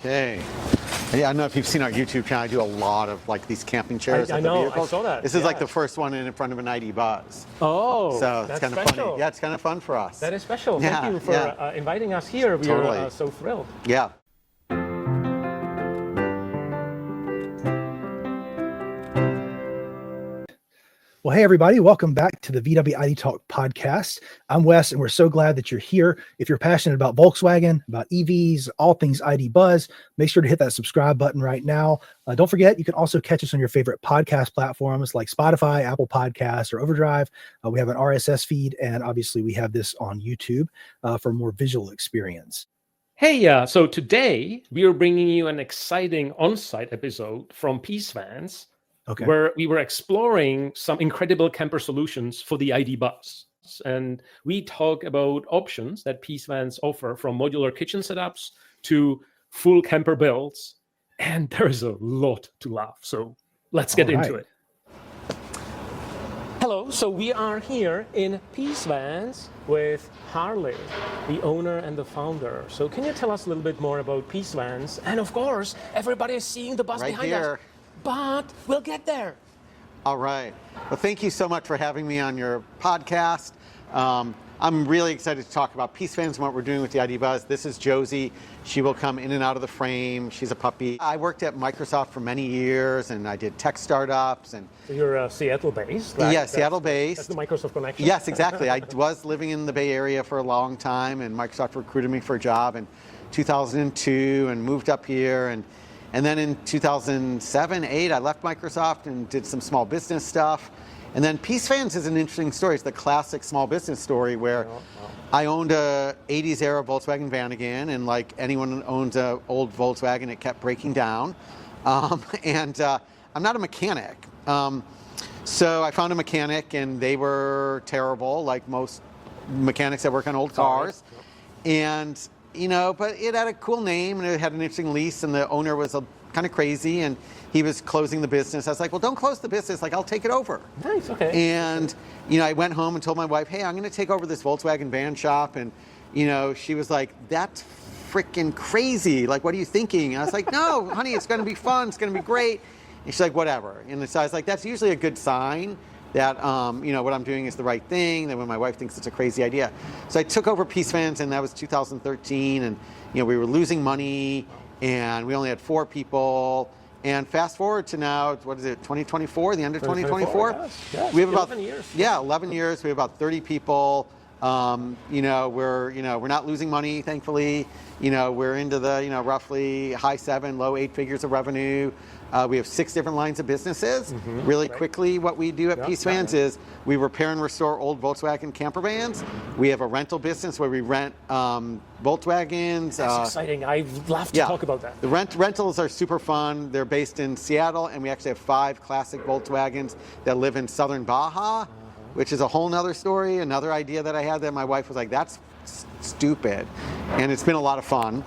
Okay. Yeah, I don't know if you've seen our YouTube channel. I do a lot of like these camping chairs. I know, I saw that. This is like the first one in front of an ID.Buzz. Oh, so it's kind of funny. Yeah, it's kind of fun for us. That is special. Thank you for inviting us here. We are so thrilled. Yeah. Well, hey, everybody. Welcome back to the VW ID Talk podcast. I'm Wes, and we're so glad that you're here. If you're passionate about Volkswagen, about EVs, all things ID.Buzz, make sure to hit that subscribe button right now. Don't forget, you can also catch us on your favorite podcast platforms like Spotify, Apple Podcasts, or Overdrive. We have an RSS feed, and obviously we have this on YouTube for a more visual experience. Hey, so today we are bringing you an exciting on-site episode from Peace Vans. Okay. Where we were exploring some incredible camper solutions for the ID.Buzz. And we talk about options that Peace Vans offer, from modular kitchen setups to full camper builds. And there is a lot to love. So let's get into it. Hello, so we are here in Peace Vans with Harley, the owner and the founder. So can you tell us a little bit more about Peace Vans? And of course, everybody is seeing the bus behind us. But we'll get there. All right. Well, thank you so much for having me on your podcast. I'm really excited to talk about Peace Vans and what we're doing with the ID.Buzz. This is Josie. She will come in and out of the frame. She's a puppy. I worked at Microsoft for many years, and I did tech startups. And so you're Seattle-based? Right? Yeah, Seattle-based. That's the Microsoft connection? Yes, exactly. I was living in the Bay Area for a long time, and Microsoft recruited me for a job in 2002 and moved up here. And then in 2007, 8, I left Microsoft and did some small business stuff. And then Peace Vans is an interesting story. It's the classic small business story where I owned a 80s era Volkswagen van again, and like anyone owns an old Volkswagen, it kept breaking down. I'm not a mechanic. So I found a mechanic, and they were terrible, like most mechanics that work on old cars. And but it had a cool name, and it had an interesting lease, and the owner was kind of crazy, and he was closing the business. I was like, well, don't close the business. Like, I'll take it over. Nice, okay. And, I went home and told my wife, hey, I'm going to take over this Volkswagen van shop. And, she was like, that's freaking crazy. Like, what are you thinking? And I was like, no, honey, it's going to be fun. It's going to be great. And she's like, whatever. And so I was like, that's usually a good sign that, what I'm doing is the right thing, that when my wife thinks it's a crazy idea. So I took over Peace Vans, and that was 2013, and, we were losing money, and we only had 4 people. And fast forward to now, what is it, 2024, the end of 2024? Yes. We have about 11 years. Yeah, 11 years. We have about 30 people. We're not losing money, thankfully. We're into the, roughly high 7, low 8 figures of revenue. We have 6 different lines of businesses. Really quickly, what we do at Peace Vans is we repair and restore old Volkswagen camper vans. We have a rental business where we rent Volkswagens. That's exciting. I'd love to talk about that. The rentals are super fun. They're based in Seattle, and we actually have 5 classic Volkswagens that live in southern Baja, which is a whole nother story, another idea that I had that my wife was like, that's stupid. And it's been a lot of fun.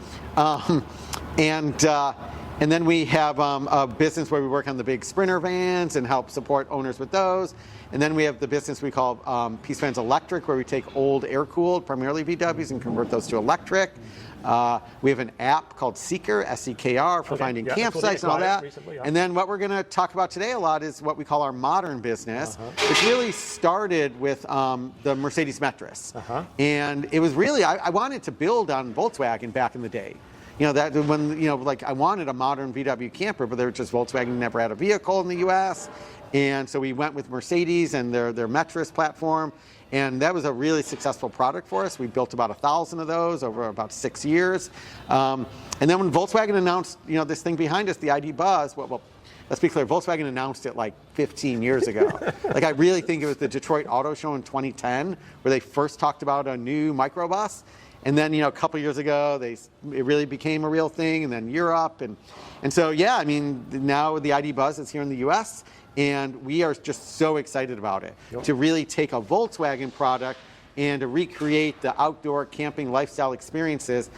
And then we have a business where we work on the big Sprinter vans and help support owners with those. And then we have the business we call Peace Vans Electric, where we take old air-cooled, primarily VWs, and convert those to electric. We have an app called Seeker, S-E-K-R, for finding campsites and all that. Recently, And then what we're going to talk about today a lot is what we call our modern business, which really started with the Mercedes Metris. And it was really, I wanted to build on Volkswagen back in the day. That when, I wanted a modern VW camper, but they were just Volkswagen never had a vehicle in the US. And so we went with Mercedes and their Metris platform. And that was a really successful product for us. We built about 1,000 of those over about 6 years. And then when Volkswagen announced, this thing behind us, the ID.Buzz, well, let's be clear, Volkswagen announced it like 15 years ago. I really think it was the Detroit Auto Show in 2010 where they first talked about a new microbus. And then, a couple years ago, it really became a real thing, and then Europe. And so, now the ID.Buzz is here in the US, and we are just so excited about it. To really take a Volkswagen product and to recreate the outdoor camping lifestyle experiences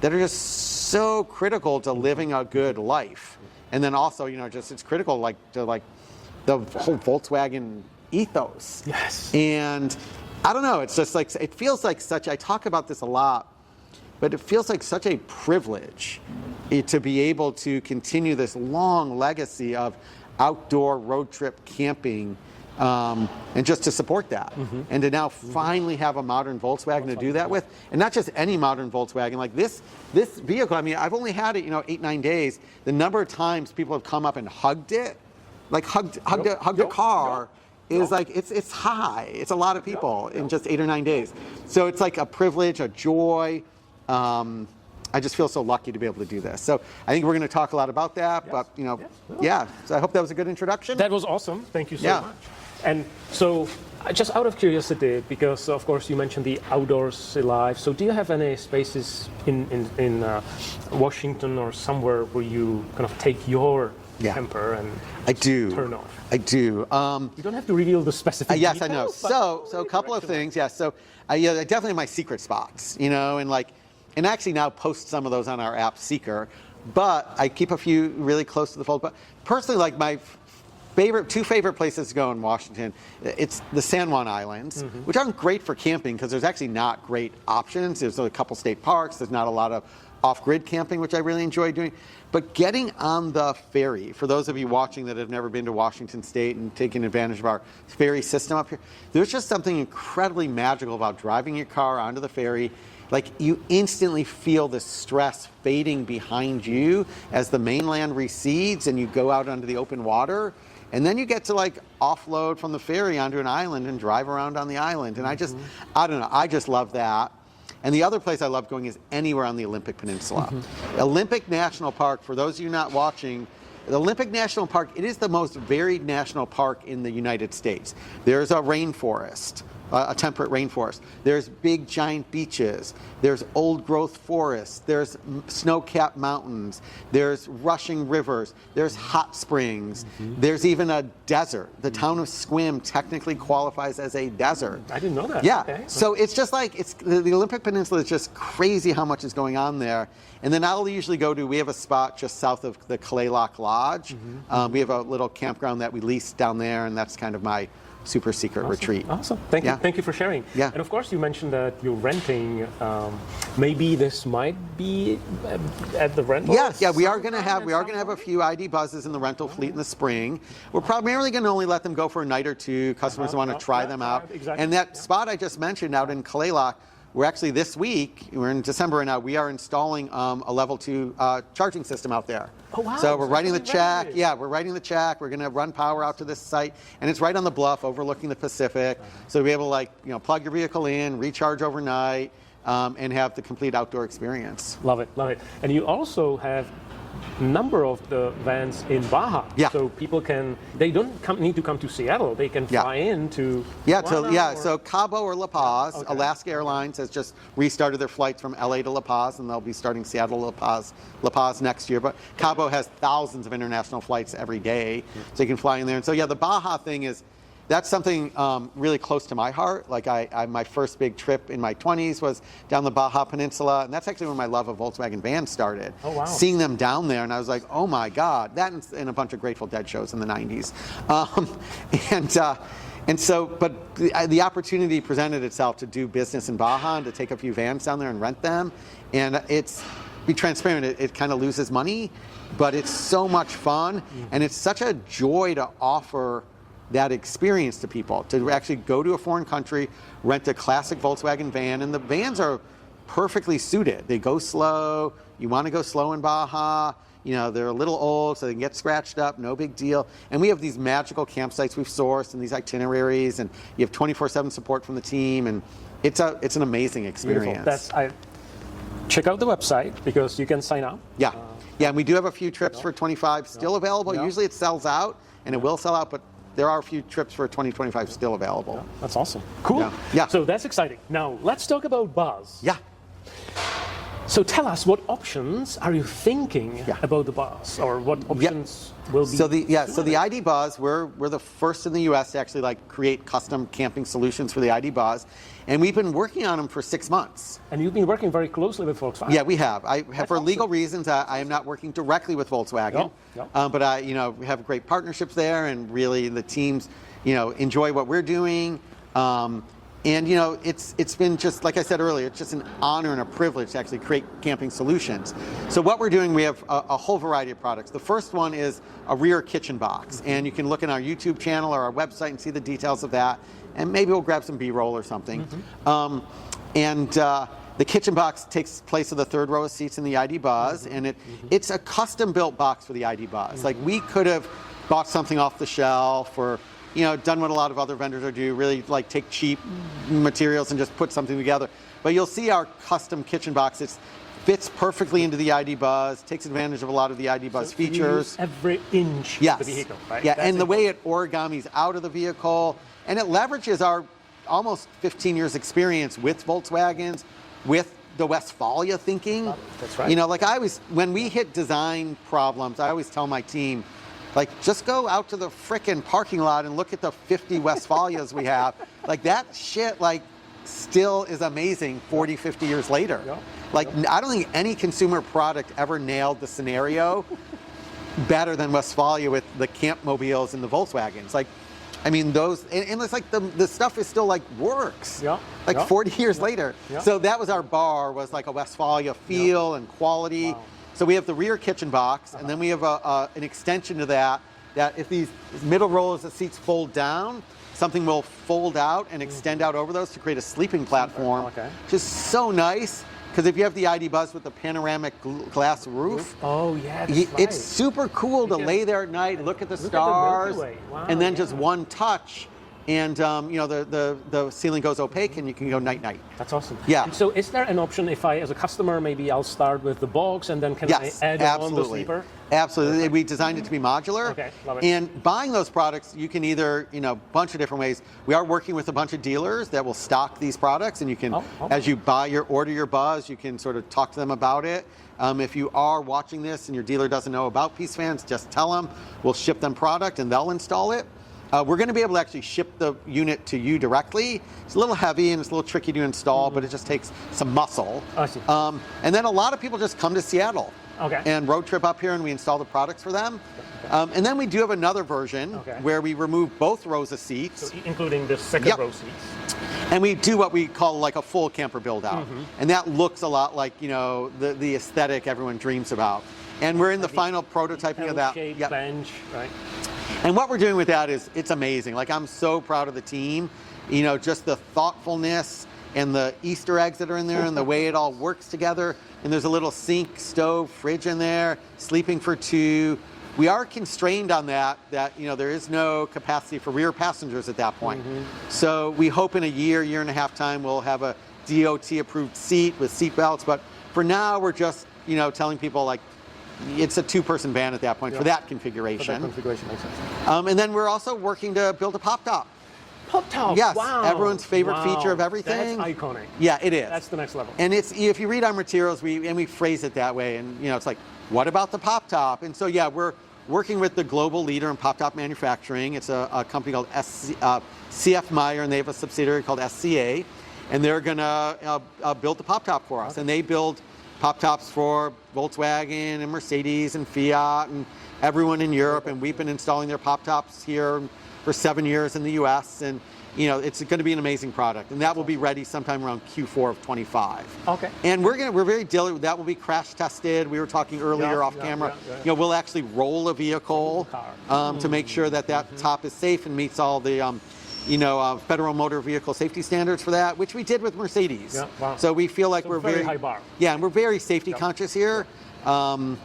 that are just so critical to living a good life. And then also, it's critical to the whole Volkswagen ethos. Yes. And I don't know, it's just it feels like such, I talk about this a lot, but it feels like such a privilege to be able to continue this long legacy of outdoor road trip camping, and just to support that, and to now finally have a modern Volkswagen to do that with, and not just any modern Volkswagen. Like this vehicle, I mean, I've only had it 8-9 days. The number of times people have come up and hugged it, like hugged a car, is like it's high. It's a lot of people in just 8 or 9 days. So it's like a privilege, a joy. I just feel so lucky to be able to do this. So I think we're going to talk a lot about that, but so I hope that was a good introduction. That was awesome. Thank you so much. And so, just out of curiosity, because of course you mentioned the outdoors life, so do you have any spaces in Washington or somewhere where you kind of take your camper and turn off? I do. You don't have to reveal the specific yes, details, I know. So a couple of things. Yeah. So I definitely have my secret spots, and I actually now post some of those on our app Seeker, but I keep a few really close to the fold. But personally, like my two favorite places to go in Washington, it's the San Juan Islands, which aren't great for camping because there's actually not great options. There's a couple state parks. There's not a lot of off-grid camping, which I really enjoy doing. But getting on the ferry, for those of you watching that have never been to Washington State and taking advantage of our ferry system up here, there's just something incredibly magical about driving your car onto the ferry. Like, you instantly feel the stress fading behind you as the mainland recedes and you go out onto the open water. And then you get to offload from the ferry onto an island and drive around on the island. And I don't know, I just love that. And the other place I love going is anywhere on the Olympic Peninsula. Olympic National Park, for those of you not watching, the Olympic National Park, it is the most varied national park in the United States. There's a rainforest, a temperate rainforest. There's big giant beaches. There's old growth forests. There's snow-capped mountains. There's rushing rivers. There's hot springs. There's even a desert. The town of Sequim technically qualifies as a desert. I didn't know that. Yeah. Okay. So it's just the Olympic Peninsula is just crazy how much is going on there. And then I'll usually we have a spot just south of the Kalaloch Lodge. We have a little campground that we lease down there, and that's kind of my super secret retreat. Awesome. Thank you for sharing. Yeah. And of course you mentioned that you're renting. Maybe this might be at the rental. Yeah, we are going to have a few ID.Buzzes in the rental fleet in the spring. We're primarily going to only let them go for a night or two. Customers want to try them out. Exactly. And that spot I just mentioned out in Kalaloch, we're actually this week, we're in December now, we are installing a level 2 charging system out there. Oh, wow. So we're writing the check. Yeah, we're writing the check. We're going to run power out to this site. And it's right on the bluff overlooking the Pacific. So you'll be able to plug your vehicle in, recharge overnight, and have the complete outdoor experience. Love it, love it. And you also have number of the vans in Baja. Yeah. So people they don't need to come to Seattle. They can fly in to So Cabo or La Paz. Alaska Airlines has just restarted their flights from LA to La Paz, and they'll be starting Seattle La Paz next year. But Cabo has thousands of international flights every day, so you can fly in there. And so the Baja thing that's something really close to my heart. Like my first big trip in my 20s was down the Baja Peninsula, and that's actually when my love of Volkswagen vans started. Oh, wow. Seeing them down there, and I was like, oh my God, that and a bunch of Grateful Dead shows in the 90s. And so, but the opportunity presented itself to do business in Baja and to take a few vans down there and rent them, and be transparent, it kind of loses money, but it's so much fun, and it's such a joy to offer that experience to people, to actually go to a foreign country, rent a classic Volkswagen van, and the vans are perfectly suited. They go slow. You want to go slow in Baja. They're a little old, so they can get scratched up, no big deal. And we have these magical campsites we've sourced and these itineraries, and you have 24/7 support from the team, and it's an amazing experience. Check out the website because you can sign up. Yeah, and we do have a few trips for 25 still available. Usually it sells out, and it will sell out, but there are a few trips for 2025 still available. Yeah, that's awesome. Cool. Yeah. So that's exciting. Now let's talk about Buzz. Yeah. So tell us, what options are you thinking about the Buzz, or what options will be? So the ID.Buzz, we're the first in the U.S. to actually create custom camping solutions for the ID.Buzz, and we've been working on them for 6 months. And you've been working very closely with Volkswagen. Yeah, we have. For legal reasons, I am not working directly with Volkswagen, but we have great partnerships there, and really the teams, enjoy what we're doing. And it's been just, like I said earlier, it's just an honor and a privilege to actually create camping solutions. So what we're doing, we have a whole variety of products. The first one is a rear kitchen box, and you can look in our YouTube channel or our website and see the details of that, and maybe we'll grab some B-roll or something. The kitchen box takes place of the third row of seats in the ID.Buzz, and it's a custom-built box for the ID.Buzz. Like, we could have bought something off the shelf or done what a lot of other vendors are do, really like take cheap materials and just put something together. But you'll see our custom kitchen box. It fits perfectly into the ID.Buzz, takes advantage of a lot of the ID.Buzz features. You use every inch of the vehicle, right? Yeah, and the way it origamis out of the vehicle, and it leverages our almost 15 years experience with Volkswagens, with the Westfalia thinking. That's right. Like when we hit design problems, I always tell my team, like, just go out to the frickin' parking lot and look at the 50 Westfalias we have. Like, that shit, like, still is amazing 40, 50 years later. Like, I don't think any consumer product ever nailed the scenario better than Westfalia with the camp mobiles and the Volkswagens. Like, I mean, those, and it's like the stuff is still like works. 40 years later. So that was our bar, was like a Westfalia feel and quality. Wow. So we have the rear kitchen box, and then we have an extension to that if these middle rows of seats fold down, something will fold out and extend out over those to create a sleeping platform. Which is so nice, because if you have the ID.Buzz with the panoramic glass roof, it's super cool to lay there at night, look at the stars, and then just one touch, and the ceiling goes opaque, and you can go night-night. That's awesome. Yeah. And so is there an option if I, as a customer, maybe I'll start with the box, and then can I add on the sleeper? Absolutely. We designed it to be modular. Okay, love it. And buying those products, you can either, a bunch of different ways. We are working with a bunch of dealers that will stock these products, and you can, as you order your Buzz, you can sort of talk to them about it. If you are watching this and your dealer doesn't know about Peace Fans, just tell them. We'll ship them product, and they'll install it. We're going to be able to actually ship the unit to you directly. It's a little heavy and it's a little tricky to install, but it just takes some muscle. I see. And then a lot of people just come to Seattle and road trip up here, and we install the products for them. And then we do have another version where we remove both rows of seats. So including the second row seats. And we do what we call like a full camper build out. And that looks a lot like, the aesthetic everyone dreams about. And we're in the final prototyping of that. Bench, right? And what we're doing with that is, it's amazing. Like, I'm so proud of the team. Just the thoughtfulness and the Easter eggs that are in there and the way it all works together. And there's a little sink, stove, fridge in there, sleeping for two. We are constrained on that there is no capacity for rear passengers at that point. So we hope in a year and a half time, we'll have a DOT approved seat with seat belts. But for now, we're just, telling people, like, it's a two-person van at that point for that configuration. For that configuration makes sense. And then we're also working to build a pop top. Pop top. Yes, wow. Everyone's favorite feature of everything. That's iconic. Yeah, it is. That's the next level. And it's, if you read our materials, we phrase it that way, and it's like, what about the pop top? And so we're working with the global leader in pop top manufacturing. It's a company called CF Meyer, and they have a subsidiary called SCA, and they're gonna build the pop top for us. And they build pop tops for Volkswagen and Mercedes and Fiat and everyone in Europe, and we've been installing their pop tops here for 7 years in the US, and it's going to be an amazing product, and that will be ready sometime around Q4 of 25. Okay. And we're very diligent. That will be crash tested. We were talking earlier off camera. We'll actually roll a vehicle to make sure that top is safe and meets all the Federal Motor Vehicle Safety Standards for that, which we did with Mercedes. Yeah, wow. So we feel like we're very high bar. Yeah, and we're very safety conscious here. And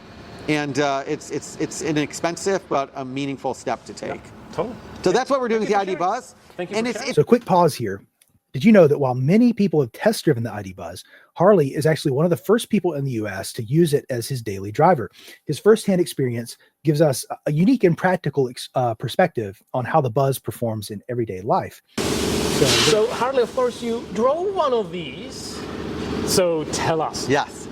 it's inexpensive but a meaningful step to take. Totally. So that's what we're doing with the ID.Buzz. Thank you. And so quick pause here. Did you know that while many people have test driven the ID.Buzz, Harley is actually one of the first people in the US to use it as his daily driver? His firsthand experience gives us a unique and practical perspective on how the Buzz performs in everyday life. So Harley, of course, you drove one of these. So tell us. Yes.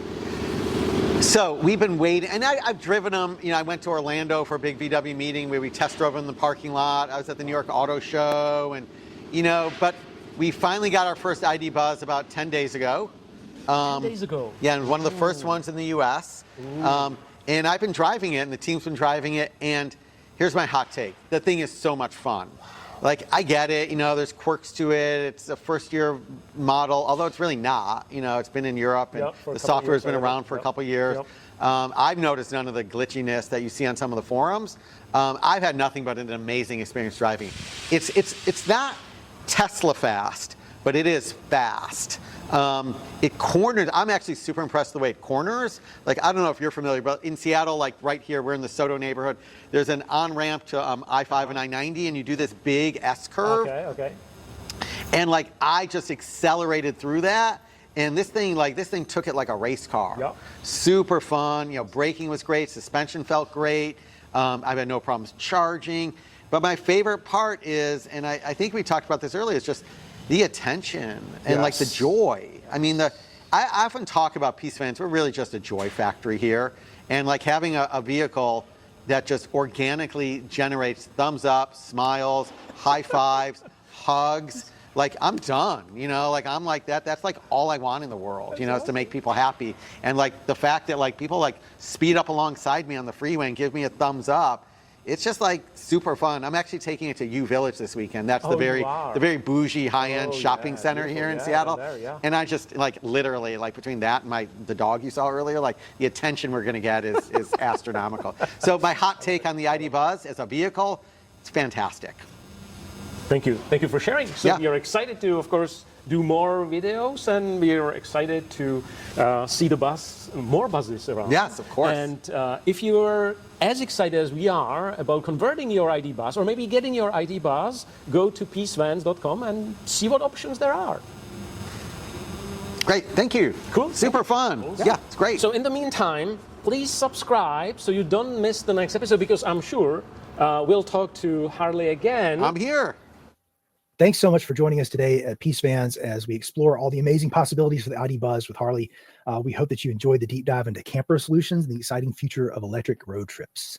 So we've been waiting, and I've driven them. I went to Orlando for a big VW meeting where we test drove them in the parking lot. I was at the New York Auto Show, and but we finally got our first ID.Buzz about 10 days ago. 10 days ago. Yeah, and one of the first ones in the US. And I've been driving it, and the team's been driving it, and here's my hot take. The thing is so much fun. like, I get it, there's quirks to it. It's a first-year model, although it's really not. It's been in Europe, and the software's been around for a couple years. I've noticed none of the glitchiness that you see on some of the forums. I've had nothing but an amazing experience driving. It's not Tesla fast, but it is fast. It corners. I'm actually super impressed with the way it corners. Like, I don't know if you're familiar, but in Seattle, like right here, we're in the Soto neighborhood. There's an on-ramp to I-5 and I-90, and you do this big S-curve. Okay. And like, I just accelerated through that. And this thing took it like a race car. Yep. Super fun. Braking was great. Suspension felt great. I've had no problems charging. But my favorite part is, and I think we talked about this earlier, is just the attention and like the joy. I mean, I often talk about Peace Vans. We're really just a joy factory here. And like having a vehicle that just organically generates thumbs up, smiles, high fives, hugs. Like, I'm done, like, I'm like that. That's like all I want in the world, is to make people happy. And like the fact that like people like speed up alongside me on the freeway and give me a thumbs up, it's just like super fun. I'm actually taking it to U Village this weekend. That's the very bougie high-end shopping center here in Seattle. And I just like literally like between that and the dog you saw earlier, like the attention we're gonna get is astronomical. So my hot take on the ID.Buzz as a vehicle, it's fantastic. Thank you for sharing. So we are excited to, of course, do more videos, and we are excited to see more buzzes around. Yes, of course. And if you're as excited as we are about converting your ID.Buzz, or maybe getting your ID.Buzz, go to peacevans.com and see what options there are. Great, thank you. Cool. Super fun. Cool. Yeah, it's great. So in the meantime, please subscribe so you don't miss the next episode, because I'm sure we'll talk to Harley again. I'm here. Thanks so much for joining us today at Peace Vans as we explore all the amazing possibilities for the ID.Buzz with Harley. We hope that you enjoyed the deep dive into camper solutions and the exciting future of electric road trips.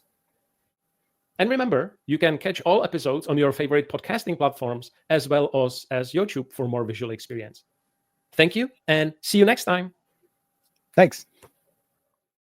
And remember, you can catch all episodes on your favorite podcasting platforms as well as YouTube for more visual experience. Thank you, and see you next time. Thanks.